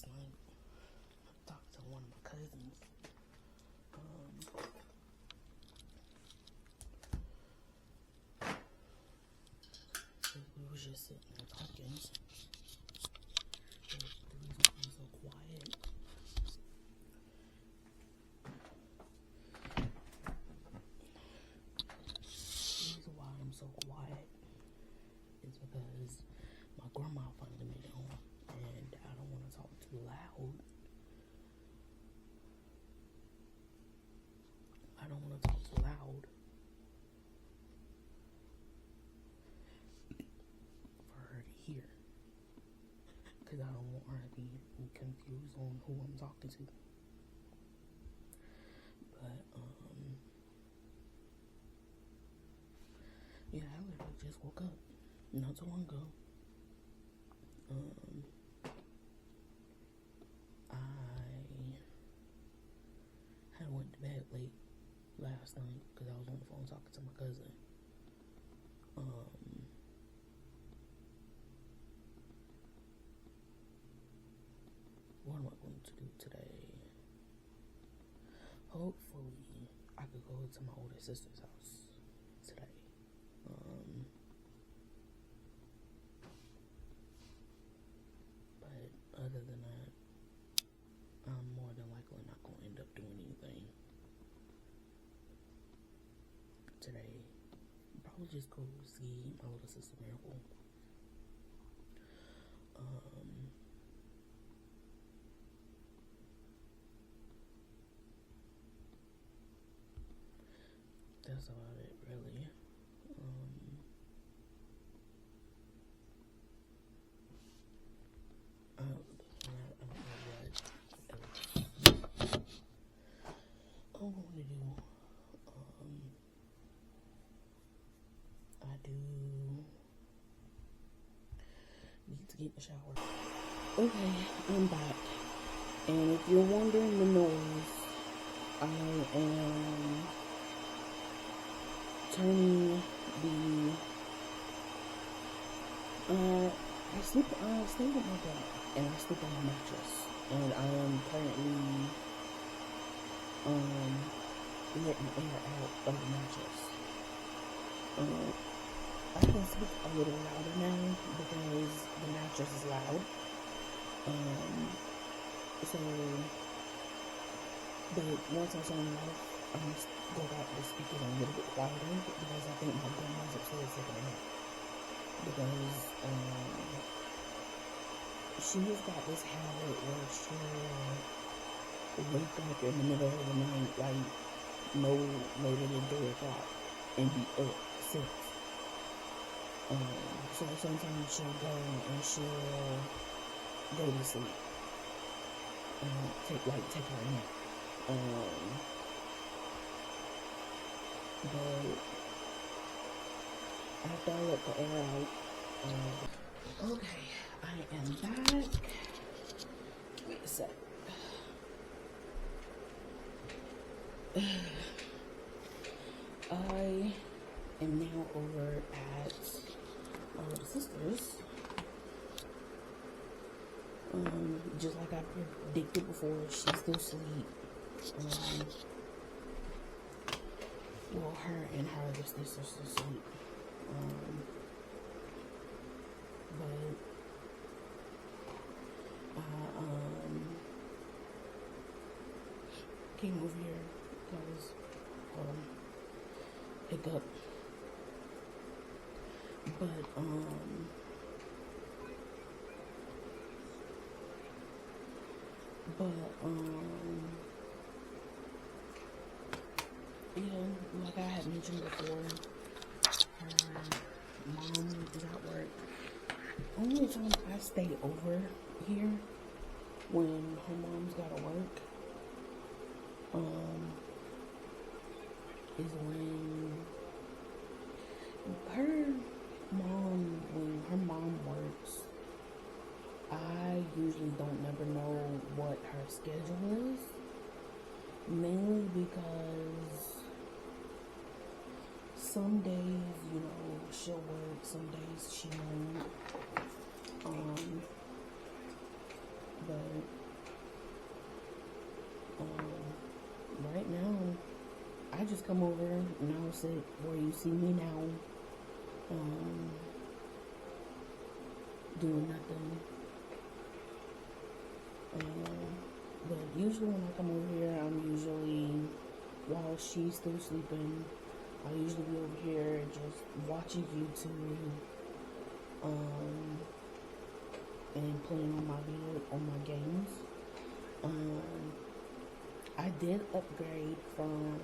last night. I talked to one of my cousins. We was just sitting there talking. The reason I'm so quiet. The reason why I'm so quiet is because my grandma finally made it home, and I don't want to talk too loud. I don't want to talk too loud for her to hear, because I don't want her to be confused on who I'm talking to. But yeah, I literally just woke up not too long ago. I went to bed late last night because I was on the phone talking to my cousin. What am I going to do today? Hopefully, I could go to my older sister's house today. But other than that, I'm more than likely not going to end up doing anything today. Probably just go see my little sister Miracle. That's about it, really. I don't know what I'm going to do. I do need to get in the shower. Okay, I'm back. And if you're wondering the noise, I am turning the I sleep with my dad, and I sleep on a mattress, and I am currently letting air out of the mattress. I can speak a little louder now because the mattress is loud. But once I turn it off, I'm going to go back to speak it a little bit quieter because I think my grandma's upstairs taking a nap. Because she has got this habit where she'll wake up in the middle of the night, like no later than 3 o'clock, and be up 6. So sometimes she'll go and she'll go to sleep and take her nap. But after I let the air out, okay, I am back. Wait a sec. I am now over at my little sister's. Just like I predicted before, she's still asleep. Well, her and her other sister still asleep. But I came over here because pick up. But yeah, like I had mentioned before, her mom is at work. Only time I stay over here when her mom's gotta work, is when her mom works. I usually don't never know what her schedule is, mainly because some days, she'll work, some days she won't. But right now, I just come over and I'll sit where you see me now, doing nothing. But usually when I come over here, I'm usually, while she's still sleeping, I'll usually be over here just watching YouTube, and playing on my games. I did upgrade from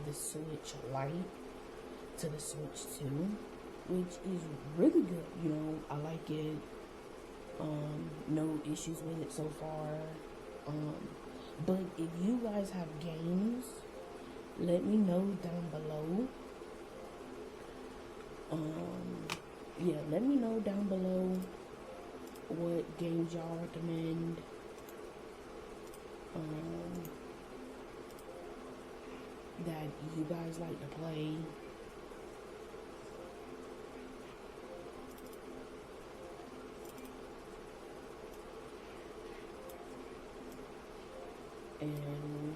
the Switch Lite to the Switch 2, which is really good. You know, I like it. No issues with it so far. But if you guys have games, let me know down below. Yeah, let me know down below what games y'all recommend. That you guys like to play. And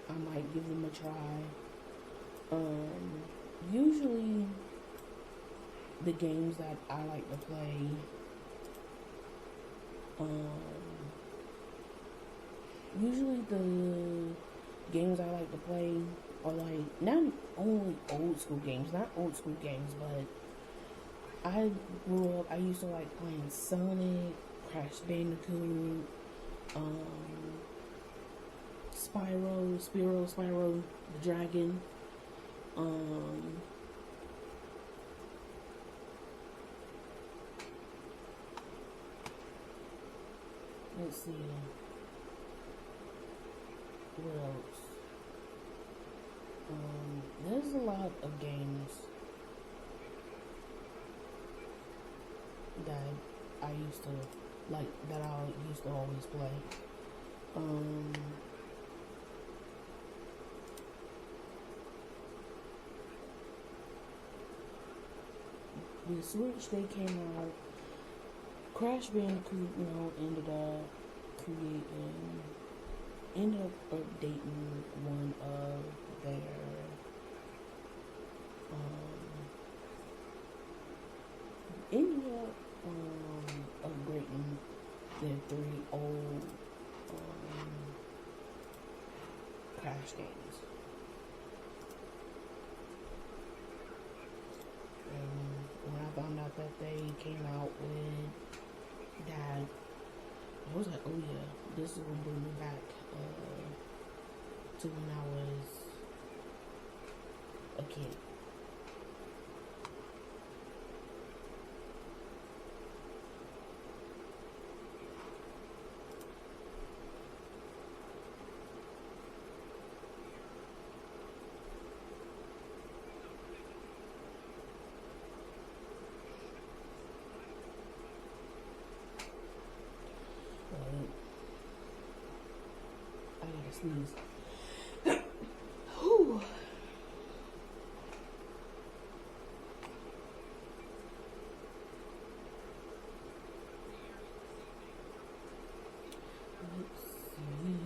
I might give them a try. Usually the games that I like to play, usually the games I like to play are like, not only old school games, but I grew up, I used to like playing Sonic, Crash Bandicoot, Spyro the Dragon, let's see, what else? There's a lot of games that I used to always play. The Switch, they came out, Crash Bandicoot, ended up updating one of their, ended up upgrading their 3 old Crash games. And when I found out that they came out with that, I was like, oh yeah, this is gonna bring me back to when I was a kid. I gotta sneeze. Whew. Let's see.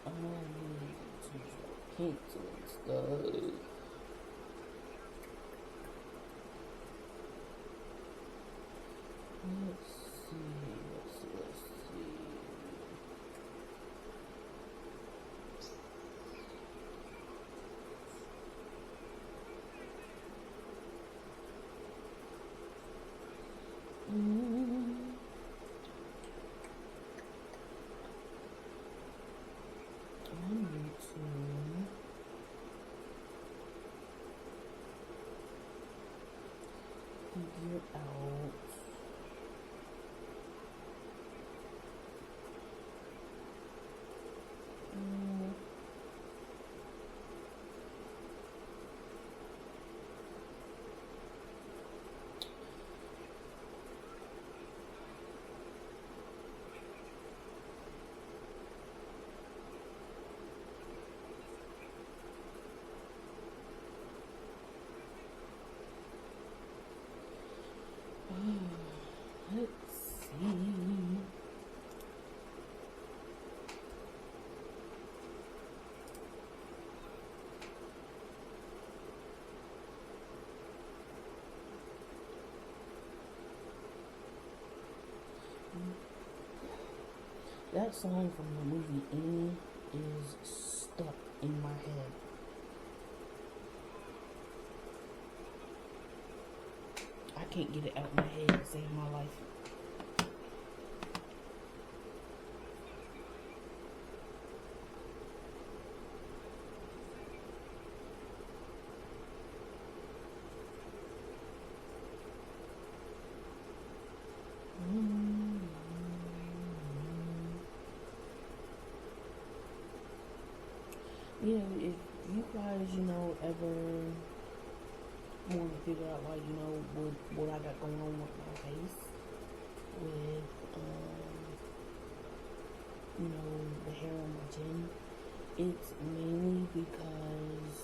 I need to cancel stuff. Let's see. I need to figure out That song from the movie Annie is stuck in my head. I can't get it out of my head to save my life. You know, if you guys, ever want to figure out, like, what I got going on with my face, with, the hair on my chin, it's mainly because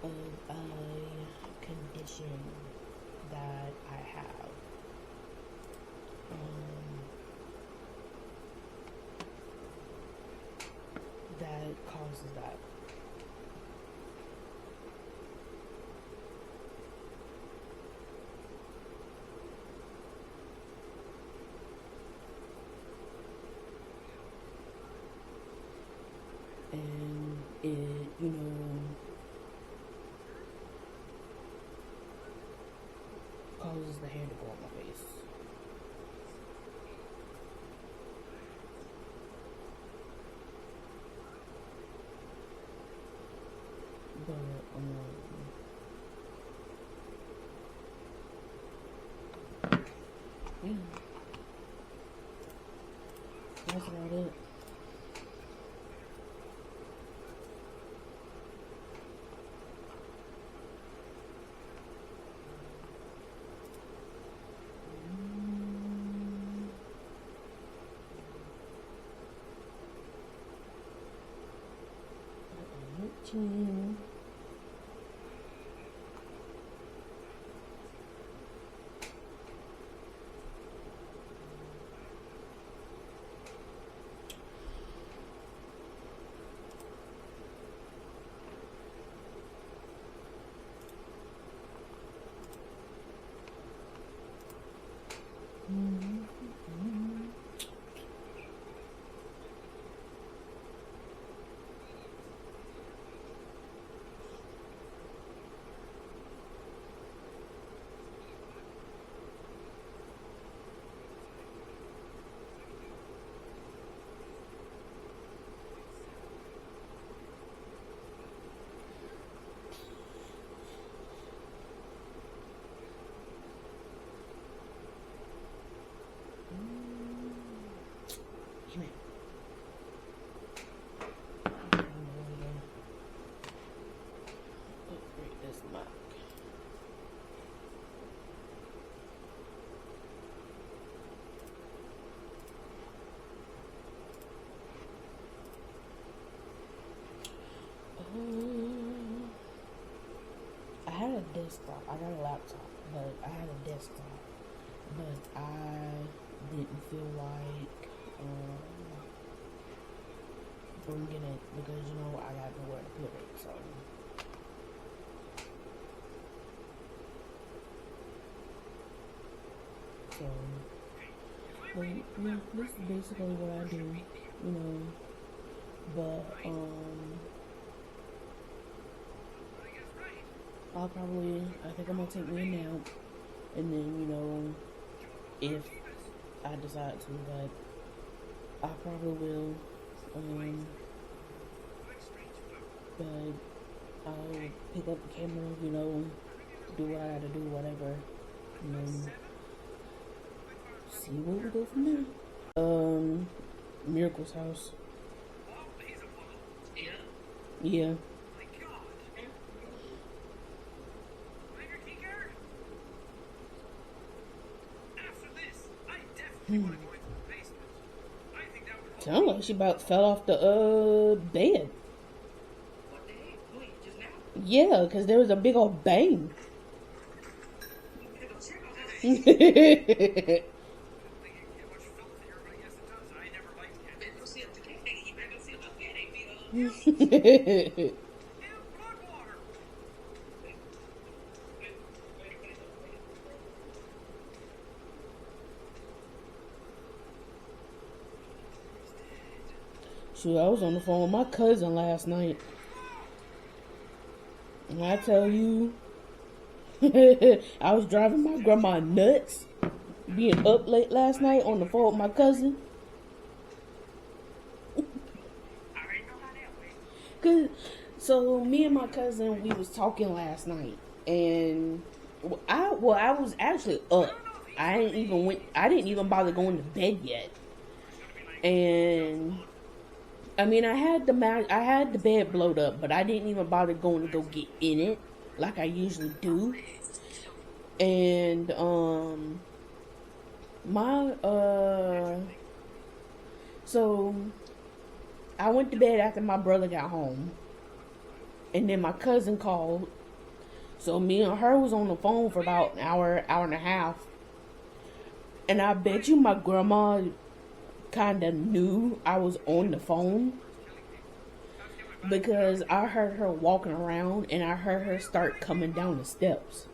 of a condition that I have. That causes that. And it, causes the hair to go on my face. But, yeah. That's about it. Mm-hmm. I had a desktop. I got a laptop, but I had a desktop. But I didn't feel like bringing it because I got nowhere to put it. But yeah, this is basically what I do. But I think I'm gonna take me a nap, and then if I decide to, but I probably will. But I'll pick up the camera, do what I gotta do, whatever, and then see where we go from there. Miracle's house. Yeah. Sound like she about fell off the bed. Yeah, because there was a big old bang. Shoot, I was on the phone with my cousin last night. And I tell you, I was driving my grandma nuts being up late last night on the phone with my cousin. So me and my cousin, we was talking last night, and I was actually up. I didn't even bother going to bed yet. And I mean, I had the bed blowed up, but I didn't even bother going to go get in it like I usually do. And so I went to bed after my brother got home, and then my cousin called. So me and her was on the phone for about an hour and a half. And I bet you my grandma kind of knew I was on the phone, because I heard her walking around and I heard her start coming down the steps.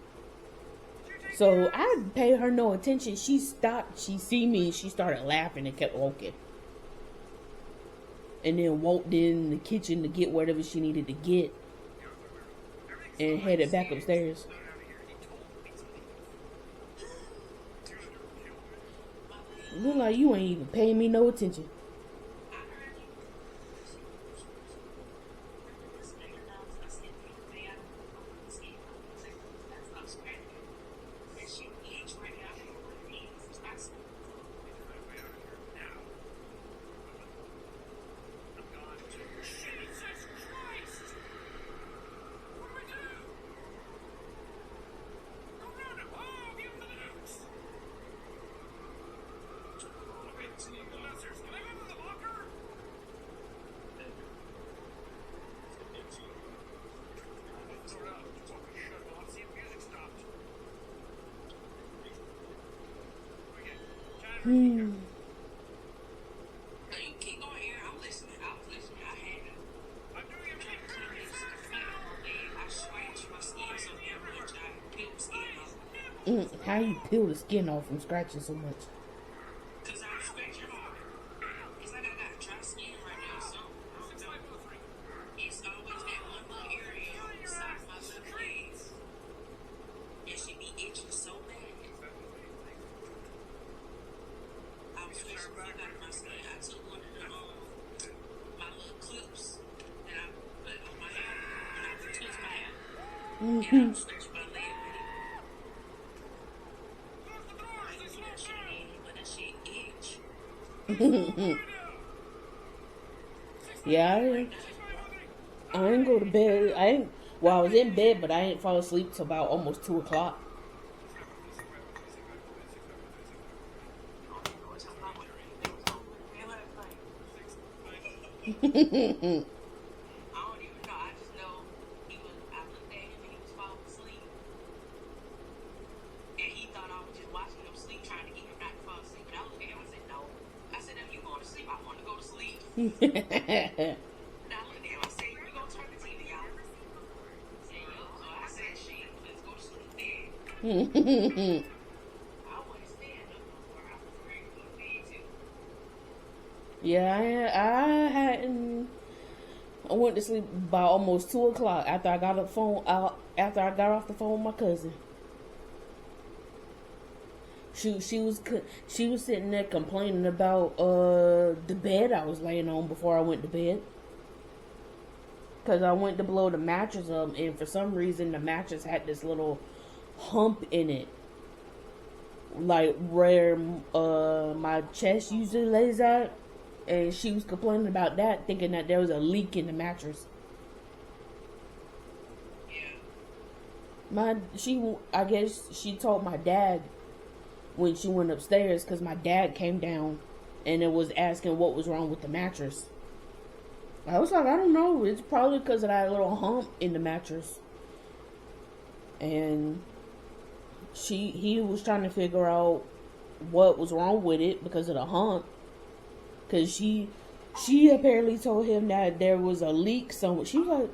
So I didn't pay her no attention. She stopped. She see me. She started laughing and kept walking. And then walked in the kitchen to get whatever she needed to get. And headed back upstairs. Look like you ain't even paying me no attention. How you peel the skin off from scratching so much? Yeah, I didn't go to bed. I was in bed, but I didn't fall asleep till about almost 2 o'clock. Yeah, I hadn't. I went to sleep by almost 2 o'clock after I got after I got off the phone with my cousin. She was sitting there complaining about the bed I was laying on before I went to bed. Cause I went to blow the mattress up, and for some reason the mattress had this little hump in it, like where my chest usually lays at, and she was complaining about that, thinking that there was a leak in the mattress. I guess she told my dad when she went upstairs, because my dad came down and it was asking what was wrong with the mattress. I was like, I don't know. It's probably because of that little hump in the mattress. And he was trying to figure out what was wrong with it because of the hump. Because she apparently told him that there was a leak somewhere. She was like,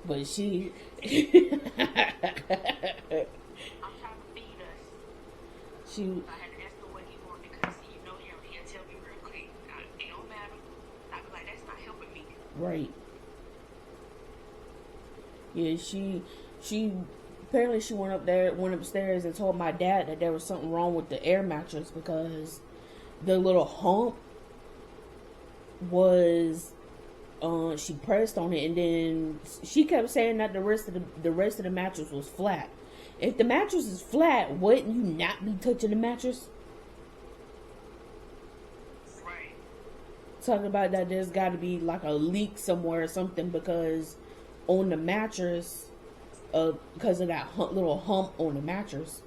But she, I'm trying to feed us. she, I had to ask him what he wanted because you know him. He'll tell me real quick. It don't matter. I be like, that's not helping me. right. Yeah, she apparently she went upstairs and told my dad that there was something wrong with the air mattress because the little hump was she pressed on it and then she kept saying that the rest of the mattress was flat. If the mattress is flat, wouldn't you not be touching the mattress? Right. Talking about that there's got to be like a leak somewhere or something because on the mattress, because of that little hump on the mattress.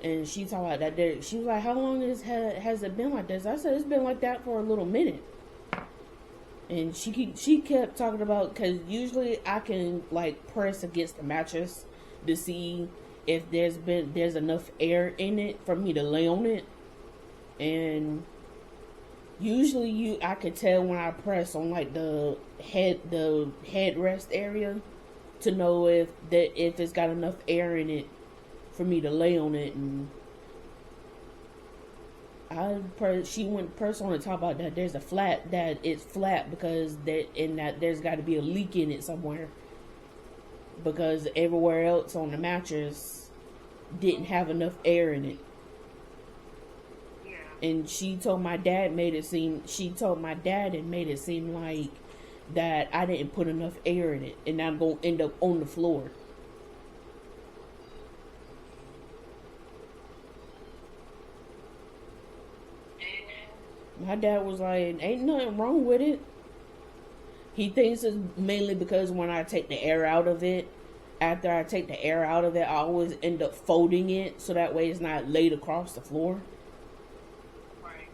And she talked about that. She was like, "How long has it been like this?" I said, "It's been like that for a little minute." And she kept talking about because usually I can like press against the mattress to see if there's enough air in it for me to lay on it, and usually I could tell when I press on like the headrest area to know if it's got enough air in it for me to lay on it. And she went press on the top about that there's that it's flat because that there's got to be a leak in it somewhere because everywhere else on the mattress didn't have enough air in it. Yeah. And she told my dad and made it seem like that I didn't put enough air in it and I'm gonna end up on the floor. My dad was like, ain't nothing wrong with it. He thinks it's mainly because when I take the air out of it, after I take the air out of it, I always end up folding it so that way it's not laid across the floor. Right.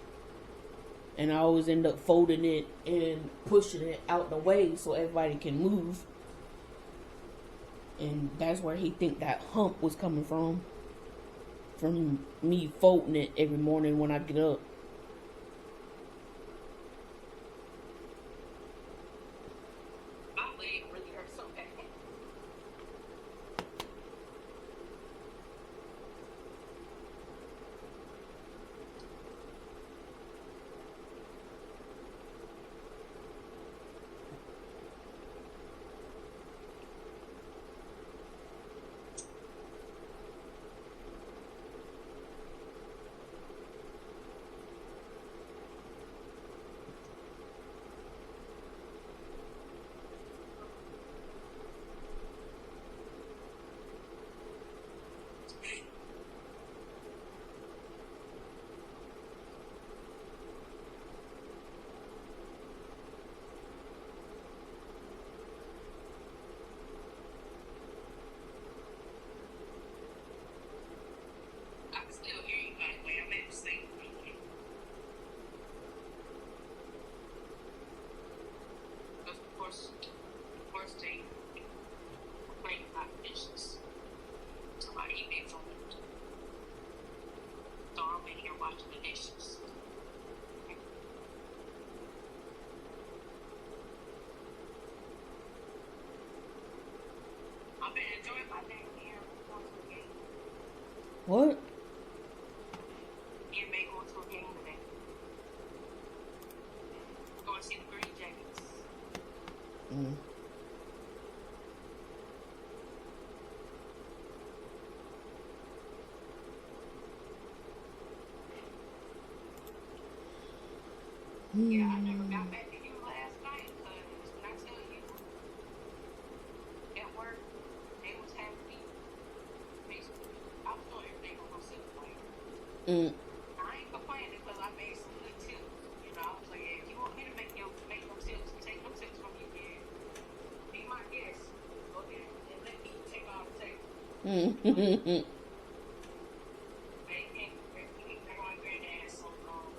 And I always end up folding it and pushing it out the way so everybody can move. And that's where he think that hump was coming from me folding it every morning when I get up. My leg really hurts so bad. I can still hear you, by the way. I'm at the same thing. Because, of course, they complain about dishes. Somebody eat from it. So I'm in here watching the dishes. I've been enjoying my day here going to the game. What? Me and May going to a game today. We're going to see the Green Jackets. Mm. Yeah, I never got back to you last night because when I tell you at work, they was having me. Basically, I was doing everything on myself. Like, Mm. I ain't complaining because I made some good tips. You know, I was like, yeah, if you want me to make them tips, take them tips from you, yeah. Be my guest. Go ahead and let me take all the tips. Mm. They're going granddad some food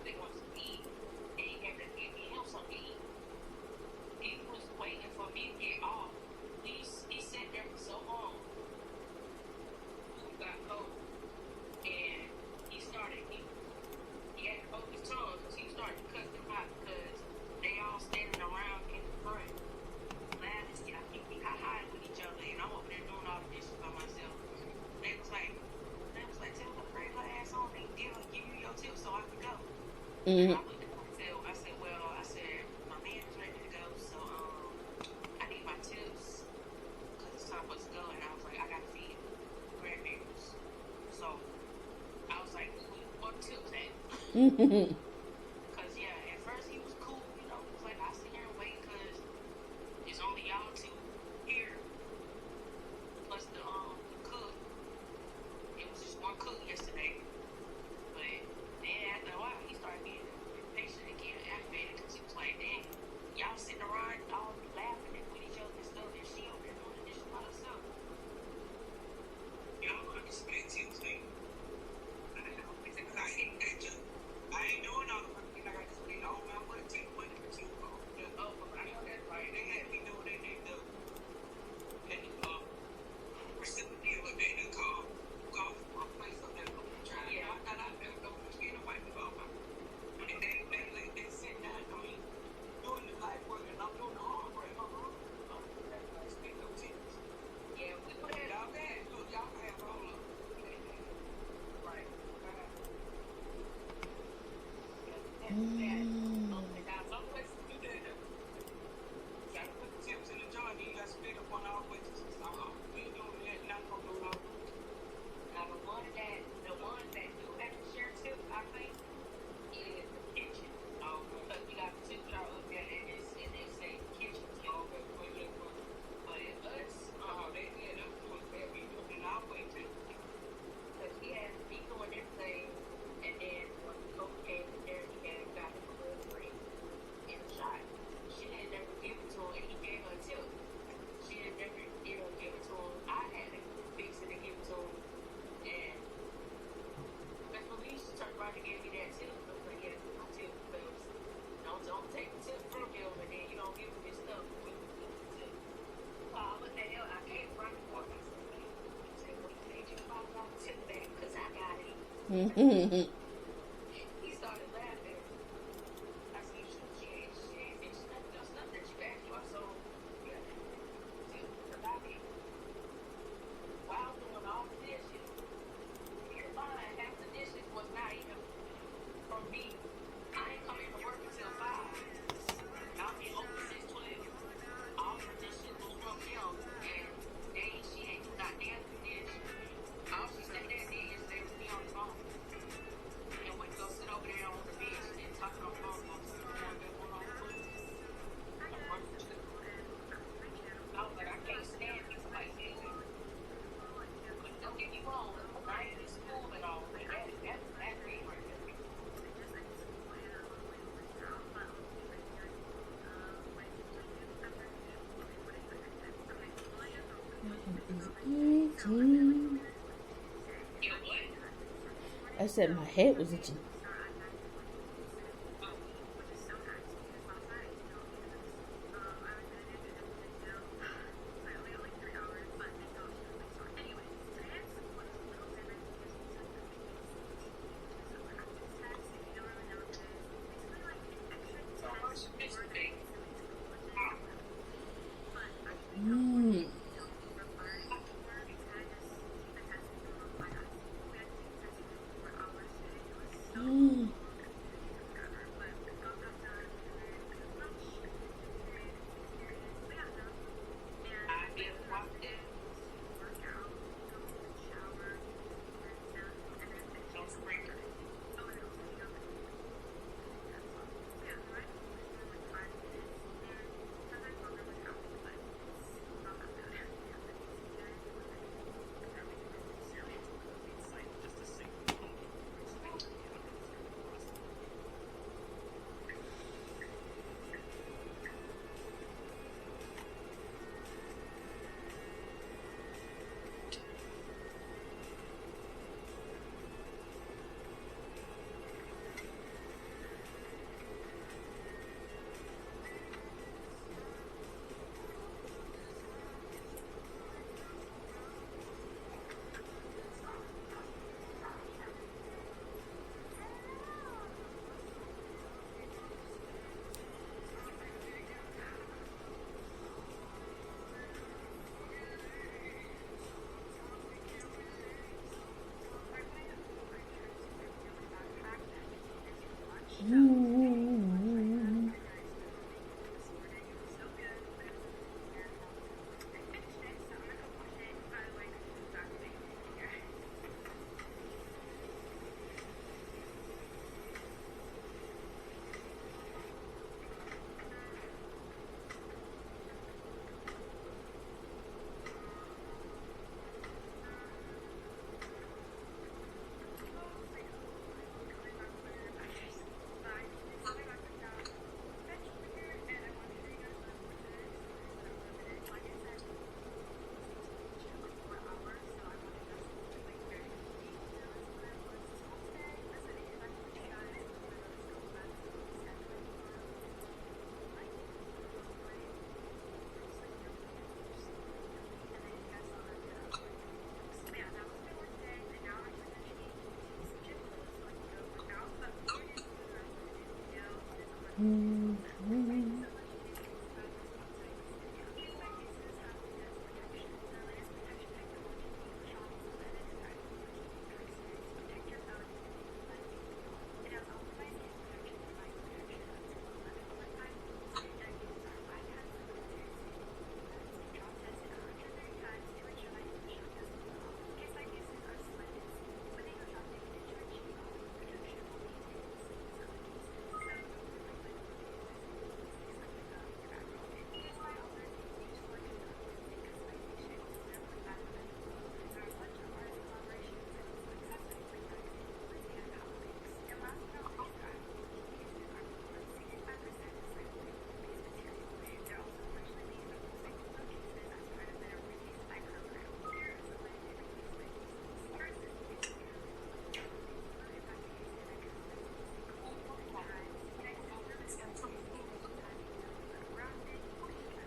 they want to eat. And he had to give me him something to eat. He was waiting for me to get off. He sat there for so long. Food got cold. And he had to hold his tongue because he started to cut them out because they all standing around And Mm. I looked at myself. I said, well, I said, my man's ready to go, so I need my tips because it's time for us to go. And I was like, I gotta feed grandparents. So I was like, what tips at? Cause yeah, at first he was cool, you know. He was like, I sit here and wait because it's only y'all two here plus the cook. It was just one cook yesterday, but then after a while he started getting impatient and getting aggravated because he was like, dang, y'all sitting around all laughing and with each other and stuff, and she over there doing the dishes by herself. Y'all don't understand Tuesday. I know. Because I ain't that you. I ain't doing all the work. I got to spend all my money, take money for two. Oh, I know that's right. They had me doing that. They reciprocate what they do call for a place up there. Yeah, I thought I better go to get a wife to go. And they sit down. I mean, doing the life work and I'm doing the hard work. Speak no tips. Yeah, we put that all that. Look, y'all can have all of them. Right. Gotta put the tips in the jar, then you gotta split up on all wages. We ain't doing that, not gonna do all wages. Now the one that do have to share tips, I think, is the kitchen. Oh, because you got the tip jar up there and it say kitchen. So, but us, they did us doing that. We doing it our way too. Because he had me doing everything, and then when the coach came in there, he had got him a little drink in the shot. She didn't never give it to him, and he gave her a tip. She didn't never, give it to him. I had to fix it and give it to him, and Miss Felicia turned around and gave me that tip. I was like, yeah, my tip, because don't take the tip from him, and then you don't give him his stuff with the tip. So I looked at him, I came from the court, I said, man, he said, well, you made your $5 tip back, because I got it. He started laughing. I said, she ain't fixed nothing else, nothing that you asked for, so yeah, tip about it. While doing all the dishes, you're fine, half the dishes was not even from me. I didn't come in to work until 5. I'll be open since 12. All the dishes was from him, and she ain't do not damn dish. All she said that did yesterday was be on the phone. And went to go sit over there on the bench and talking on the phone about something that went on food. I was like, I can't stand people like that. But don't get me wrong, I ain't in school at all. But that's me right there. Itching. You know what? I said my head was itching. So much this thing. Mm. Mm.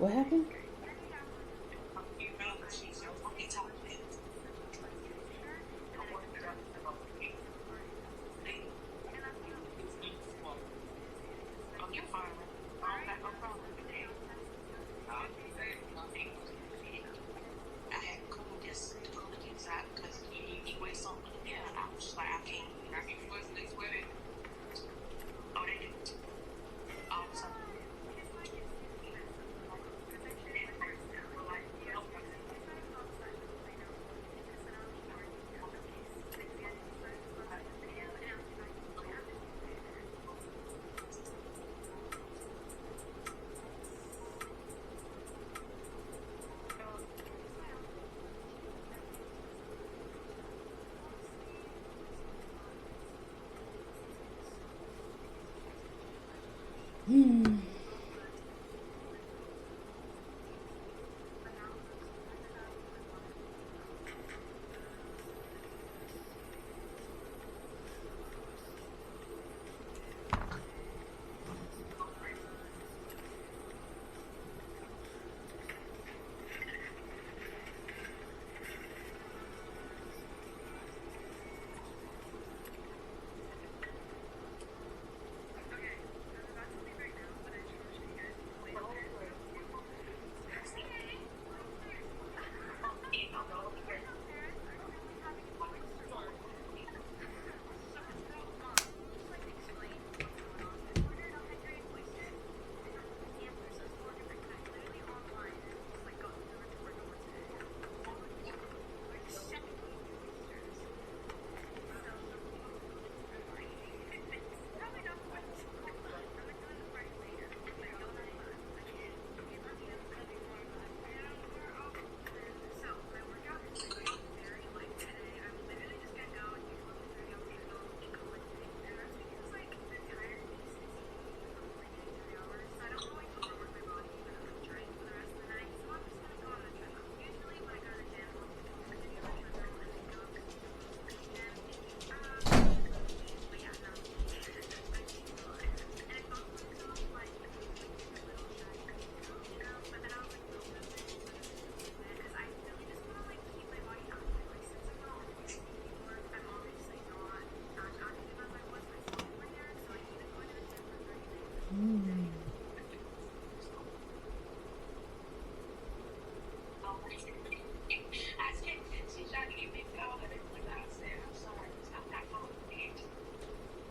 What happened? You know, she's so fucking talented. I worked up about oh, you're fine. I don't got no problem with that. I had cool this cool inside because he weighs something. Yeah, I was just like, I can't. I mean, wasn't this wedding? Oh, they did. All of a sudden. Hmm.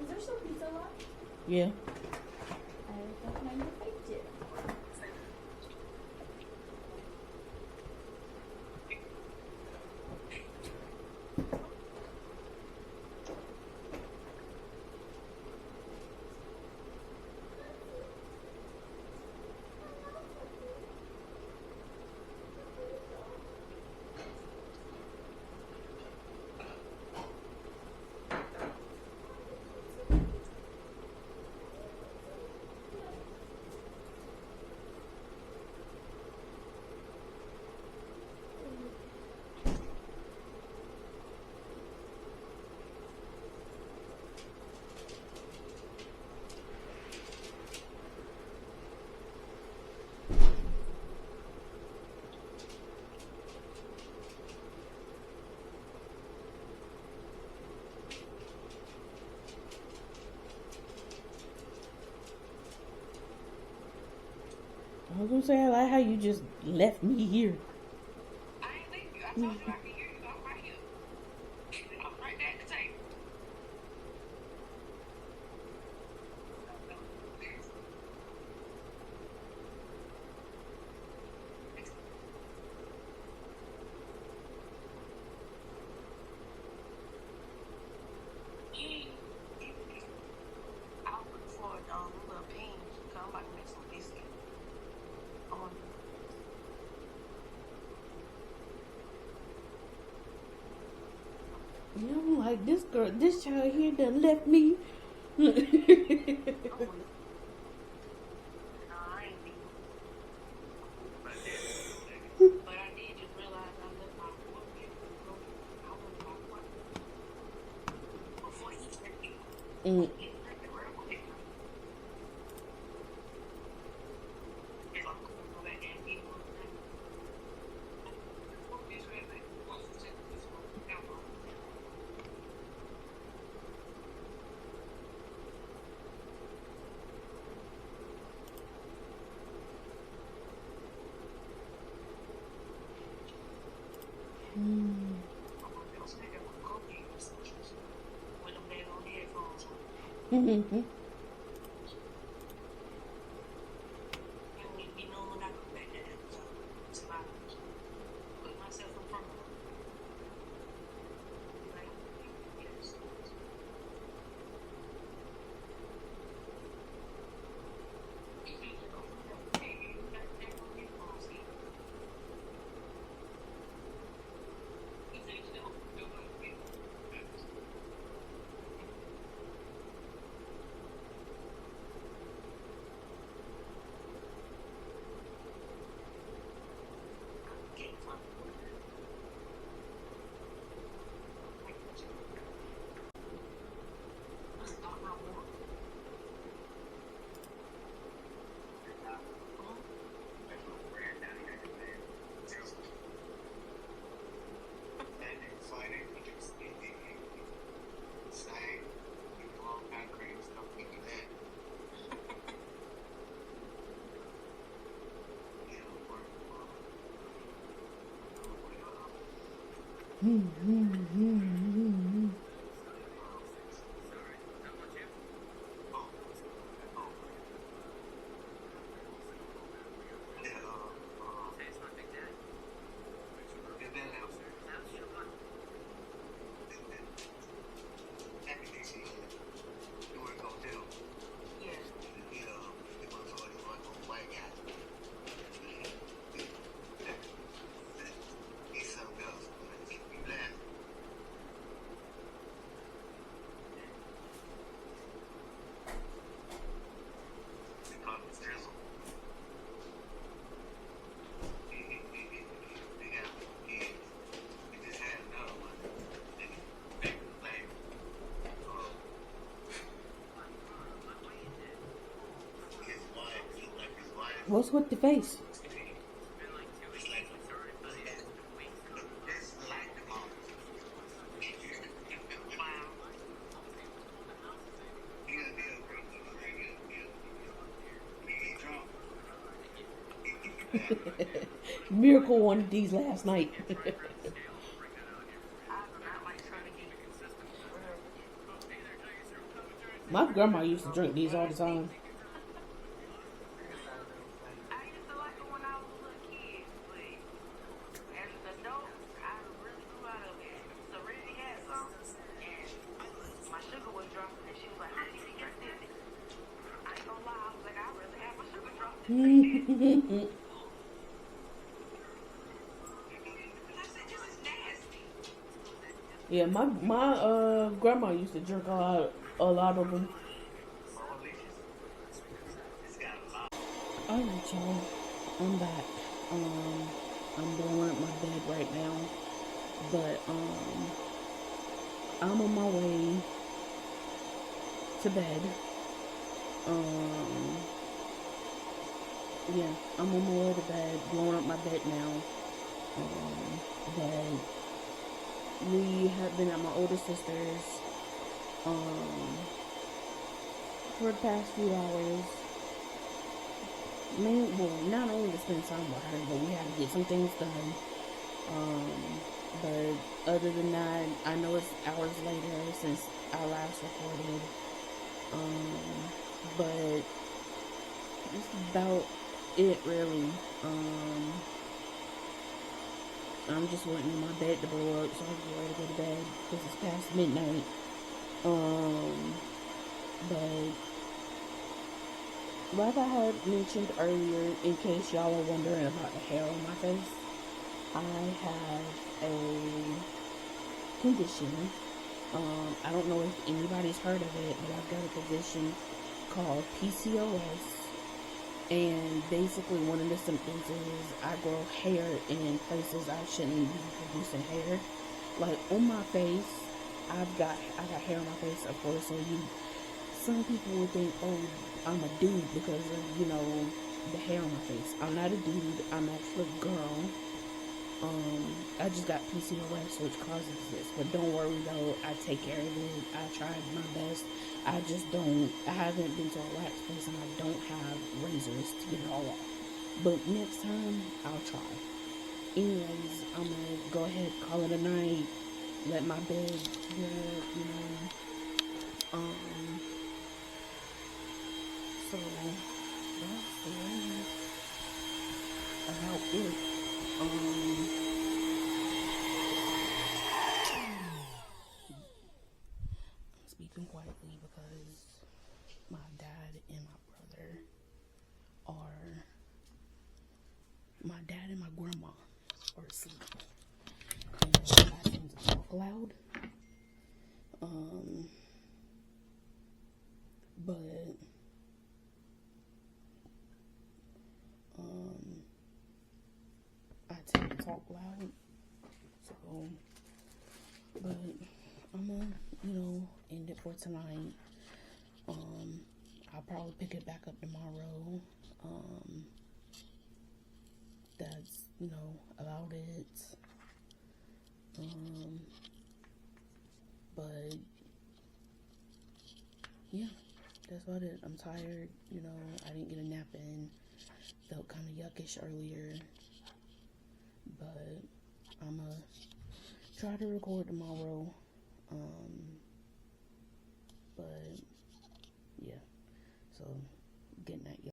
Is there still pizza left? Yeah. I don't mind if I do. I was gonna say, I like how you just left me here. I ain't leaving you. I told you I can hear you. I'm right here. I'm right there at the table. I'll look for a little pin. I'm about to make some biscuit. You know, I'm like, this child here done left me. No, I ain't leaving. But I did just realize I left my book here. I went to my book before he left me. Mm. He left it real quick. If I'm going to go back and Mm-hmm. And we be knowing when I go back there to my put myself in front of them. Like, yes. Mm-hmm. What's with the face? Miracle wanted these last night. I do not like trying to get My grandma used to drink these all the time. I used to like it when I was a little kid, but as an adult, I really grew out of it. Serenity had some, and my sugar was dropping, and she was like, "Honey, you drink this?" I ain't gonna lie, I was like, "I really have my sugar dropping." I said, "This is nasty." Yeah, my grandma used to drink a lot of them. All right, y'all, I'm back. I'm blowing up my bed right now, but I'm on my way to bed. Yeah, I'm on my way to bed, blowing up my bed now. But we have been at my older sister's for the past few hours. Well, not only to spend time with her, but we had to get some things done. But other than that, I know it's hours later since I last recorded. But that's about it, really. I'm just waiting my bed to blow up so I can get ready to go to bed because it's past midnight. But like I had mentioned earlier, in case y'all are wondering about the hair on my face, I have a condition. I don't know if anybody's heard of it, but I've got a condition called PCOS. And basically one of the symptoms is I grow hair in places I shouldn't be producing hair. Like on my face, I got hair on my face, of course, so some people would think, oh, I'm a dude because of, the hair on my face. I'm not a dude, I'm actually a girl. I just got PCOS, which causes this, but don't worry though, I take care of it. I tried my best. I haven't been to a wax place and I don't have razors to get it all off. But next time, I'll try. Anyways, I'm gonna go ahead, call it a night, let my bed get up, So that's really about it. I'm speaking quietly because my dad and my brother are, my dad and my grandma are asleep. And I tend to talk loud. But I tend to talk loud. So, but I'm gonna, end it for tonight. I'll probably pick it back up tomorrow. That's, about it. But yeah, that's about it. I'm tired, I didn't get a nap in. Felt kind of yuckish earlier. But I'm gonna try to record tomorrow. But yeah, so getting that